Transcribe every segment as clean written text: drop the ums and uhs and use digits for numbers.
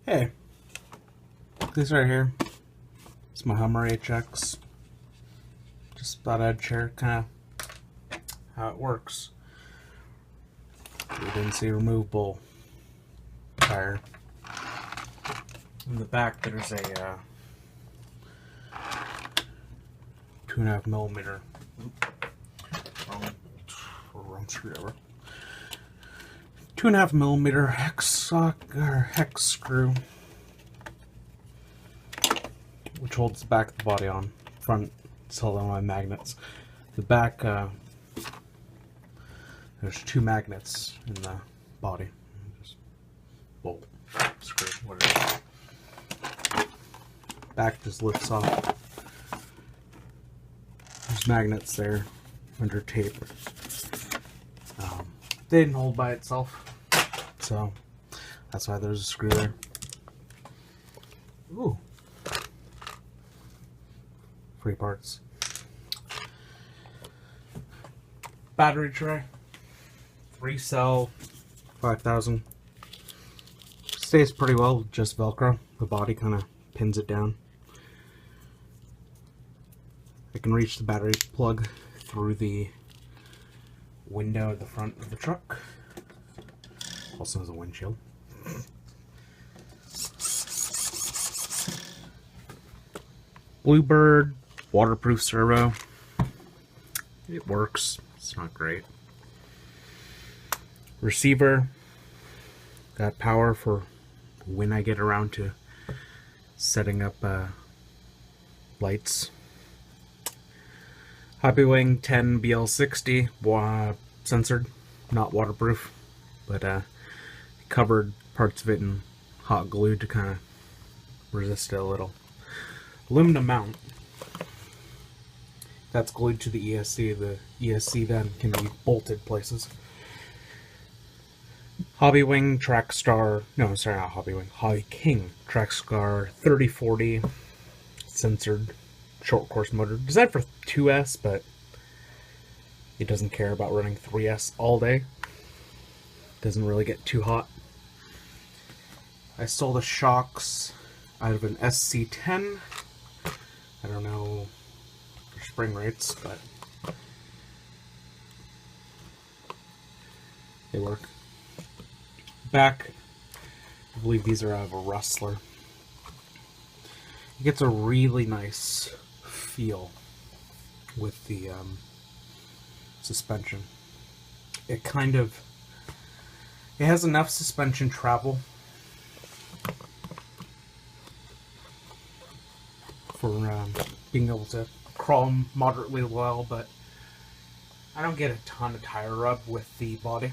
Hey, this right here. It's my Hummer HX. Just thought I'd share kind of how it works. We didn't see a removable tire. In the back, there's a 2.5mm. Wrong screwdriver. 2.5mm hex screw, which holds the back of the body on. Front solenoid magnets. The back, there's 2 magnets in the body. Just bolt, screw, whatever. Back just lifts off. There's magnets there under tape. They didn't hold by itself, so that's why there's a screw there. Ooh. Free parts. Battery tray. 3-cell, 5000. Stays pretty well with just Velcro. The body kind of pins it down. I can reach the battery plug through the window at the front of the truck. Also has a windshield. Bluebird waterproof servo. It works. It's not great. Receiver. Got power for when I get around to setting up lights. Hobbywing 10 BL60 censored, not waterproof, but covered parts of it in hot glue to kind of resist it a little. Aluminum mount. That's glued to the ESC. The ESC then can be bolted places. Hobbywing Trackstar, no, sorry, not Hobbywing, Hobby King Trackstar 3040 censored short course motor, designed for 2S, but it doesn't care about running 3S all day. Doesn't really get too hot. I stole the shocks out of an SC10. I don't know for spring rates, but they work. Back, I believe these are out of a Rustler. It gets a really nice feel with the suspension. It has enough suspension travel for being able to crawl moderately well, but I don't get a ton of tire rub with the body.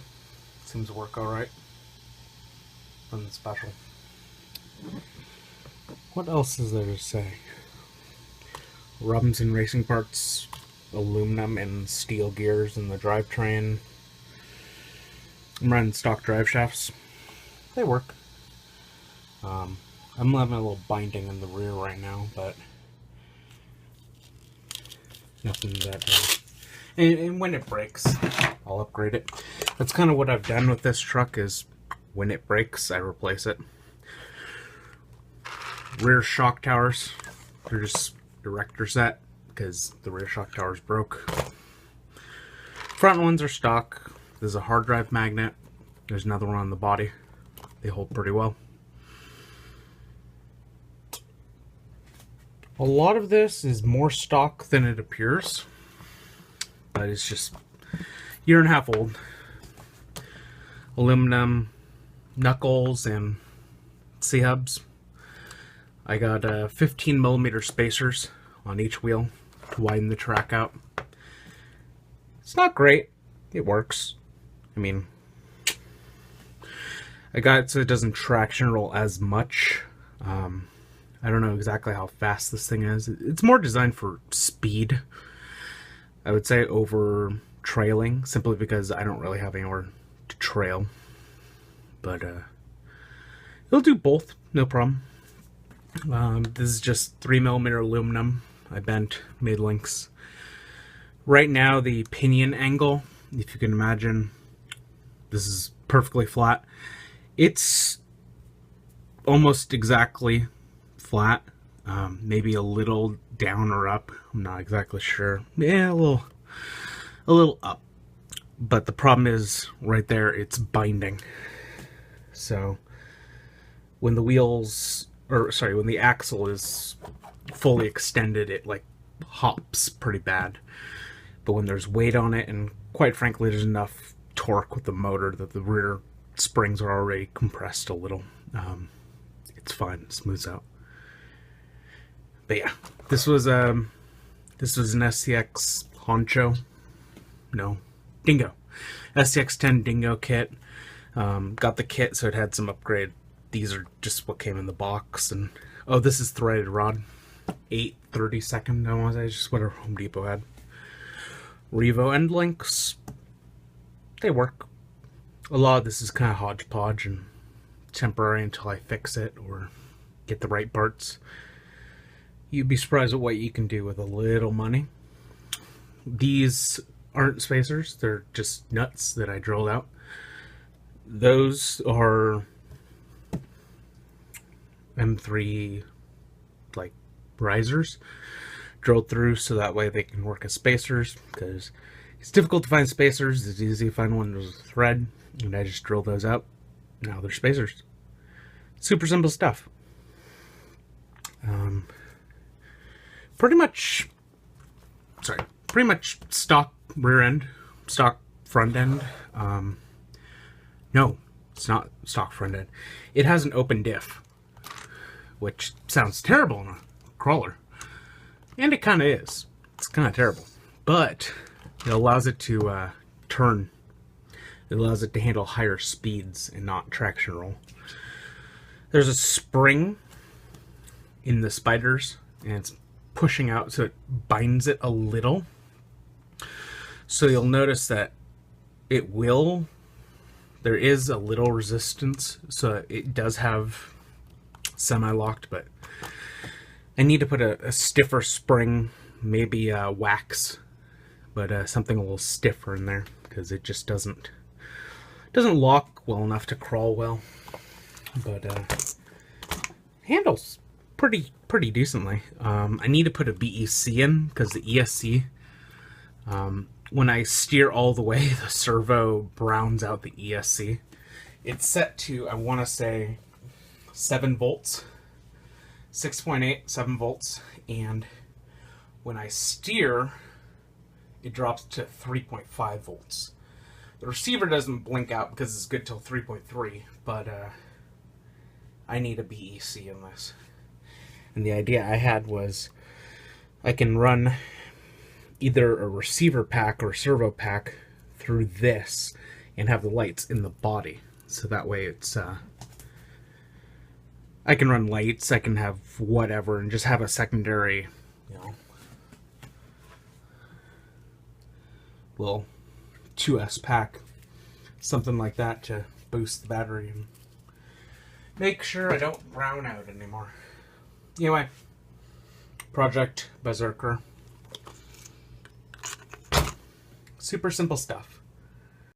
Seems to work alright. Nothing special. What else is there to say? Robinson Racing Parts, aluminum and steel gears in the drivetrain. I'm running stock drive shafts. They work. I'm having a little binding in the rear right now, but nothing that. And when it breaks, I'll upgrade it. That's kind of what I've done with this truck. Is when it breaks, I replace it. Rear shock towers, they're just director set because the rear shock towers broke. Front ones are stock. There's a hard drive magnet. There's another one on the body. They hold pretty well. A lot of this is more stock than it appears, but it's just a year and a half old. Aluminum knuckles and C-hubs. I got 15mm spacers on each wheel to widen the track out. It's not great. It works. I mean, I got it so it doesn't traction roll as much. I don't know exactly how fast this thing is. It's more designed for speed, I would say, over trailing, simply because I don't really have anywhere to trail. But it'll do both, no problem. This is just 3mm aluminum. I bent, made links. Right now, the pinion angle, if you can imagine, this is perfectly flat. It's almost exactly flat, maybe a little down or up. I'm not exactly sure. Yeah, a little up. But the problem is right there, it's binding. So when the wheels, or sorry, when the axle is fully extended, it like hops pretty bad. But when there's weight on it, and quite frankly, there's enough torque with the motor that the rear springs are already compressed a little, it's fine, it smooths out. But yeah, this was an SCX Honcho, no, Dingo, SCX-10 Dingo kit. Got the kit, so it had some upgrade. These are just what came in the box, and oh, this is threaded rod, 8/32. I want to say, just whatever Home Depot had. Revo end links, they work. A lot of this is kind of hodgepodge and temporary until I fix it or get the right parts. You'd be surprised at what you can do with a little money. These aren't spacers, they're just nuts that I drilled out. Those are M3 like risers drilled through so that way they can work as spacers, because it's difficult to find spacers. It's easy to find one with a thread, and I just drilled those out. Now they're spacers. Super simple stuff. Pretty much stock rear end, stock front end. No, it's not stock front end. It has an open diff, which sounds terrible in a crawler. And it kind of is. It's kind of terrible. But it allows it to turn. It allows it to handle higher speeds and not traction roll. There's a spring in the spiders, and it's pushing out, so it binds it a little. So you'll notice that it will, there is a little resistance, so it does have semi-locked, but I need to put a stiffer spring, maybe wax, but something a little stiffer in there, because it just doesn't lock well enough to crawl well. But handles pretty decently. I need to put a BEC in, because the ESC, when I steer all the way, the servo browns out the ESC. It's set to, I want to say, 7 volts. 6.8, 7 volts. And when I steer, it drops to 3.5 volts. The receiver doesn't blink out because it's good till 3.3, but I need a BEC in this. And the idea I had was I can run either a receiver pack or servo pack through this and have the lights in the body. So that way it's, I can run lights, I can have whatever, and just have a secondary, you know, little 2S pack, something like that to boost the battery and make sure I don't brown out anymore. Anyway, Project Berserker. Super simple stuff.